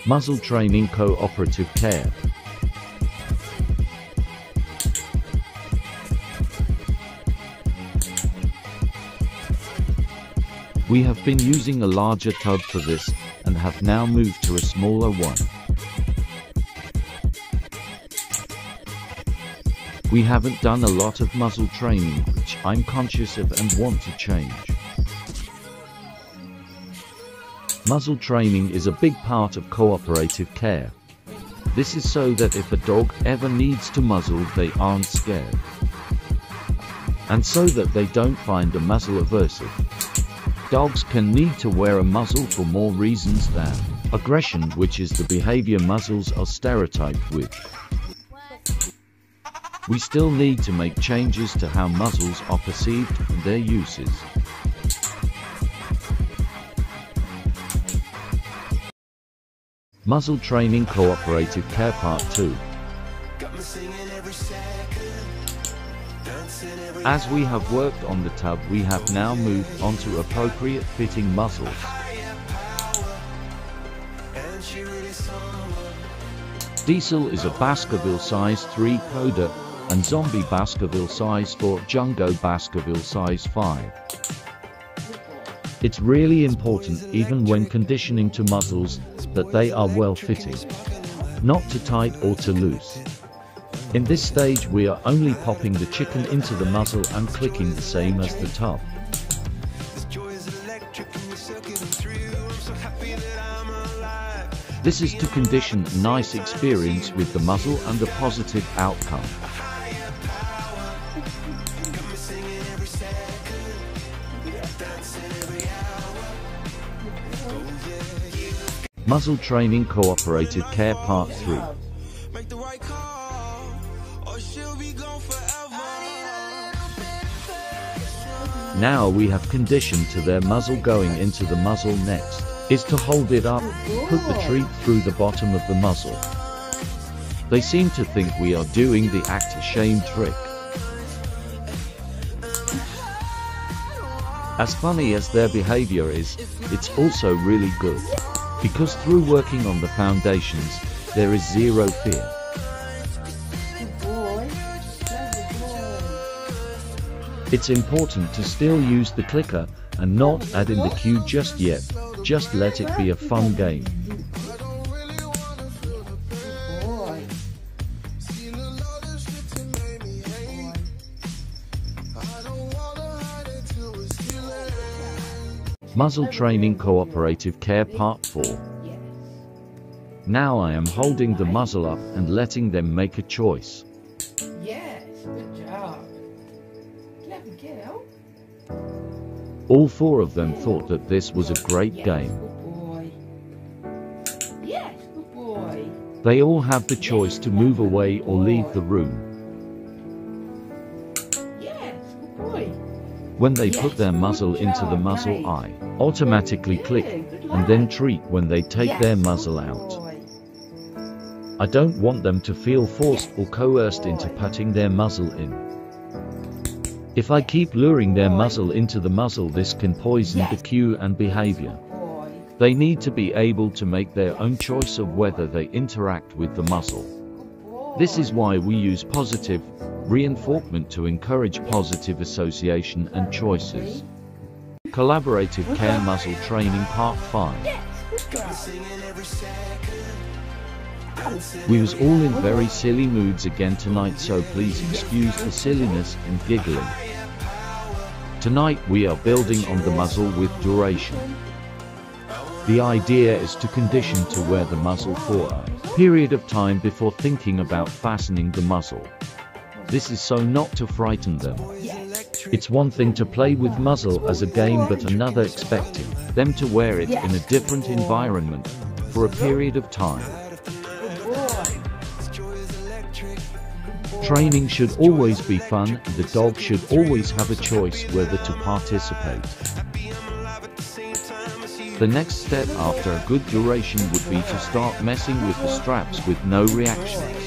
Muzzle Training Cooperative Care. We have been using a larger tub for this, and have now moved to a smaller one. We haven't done a lot of muzzle training, which I'm conscious of and want to change. Muzzle training is a big part of cooperative care. This is so that if a dog ever needs to muzzle, they aren't scared. And so that they don't find a muzzle aversive. Dogs can need to wear a muzzle for more reasons than aggression, which is the behavior muzzles are stereotyped with. We still need to make changes to how muzzles are perceived and their uses. Muzzle Training Cooperative Care Part 2. As we have worked on the tub, we have now moved on to appropriate fitting muzzles. Diesel is a Baskerville size 3 Coda, and Zombie Baskerville size 4, Jungo Baskerville size 5. It's really important, even when conditioning to muzzles, that they are well fitting. Not too tight or too loose. In this stage we are only popping the chicken into the muzzle and clicking the same as the tub. This is to condition a nice experience with the muzzle and a positive outcome. Muzzle Training Cooperative Care Part 3. Now we have conditioned to their muzzle. Going into the muzzle next is to hold it up, put the treat through the bottom of the muzzle. They seem to think we are doing the act a shame trick. As funny as their behavior is, it's also really good. Because through working on the foundations, there is zero fear. It's important to still use the clicker and not add in the cue just yet. Just let it be a fun game. Muzzle Training Cooperative Care Part 4. Now I am holding the muzzle up and letting them make a choice. Yes, good job. Clever girl. All 4 of them thought that this was a great game. Good boy. Yes, good boy. They all have the choice to move away or leave the room. Yes, good boy. When they put their muzzle into the muzzle, I automatically click, and then treat when they take their muzzle out. I don't want them to feel forced or coerced into putting their muzzle in. If I keep luring their muzzle into the muzzle, this can poison the cue and behavior. They need to be able to make their own choice of whether they interact with the muzzle. This is why we use positive reinforcement to encourage positive association and choices. Collaborative Care Muzzle Training Part 5. We was all in very silly moods again tonight, so please excuse the silliness and giggling. Tonight we are building on the muzzle with duration. The idea is to condition to wear the muzzle for a period of time before thinking about fastening the muzzle. This is so not to frighten them. It's one thing to play with muzzle as a game, but another expecting them to wear it in a different environment for a period of time. Training should always be fun, and the dog should always have a choice whether to participate. The next step after a good duration would be to start messing with the straps with no reactions.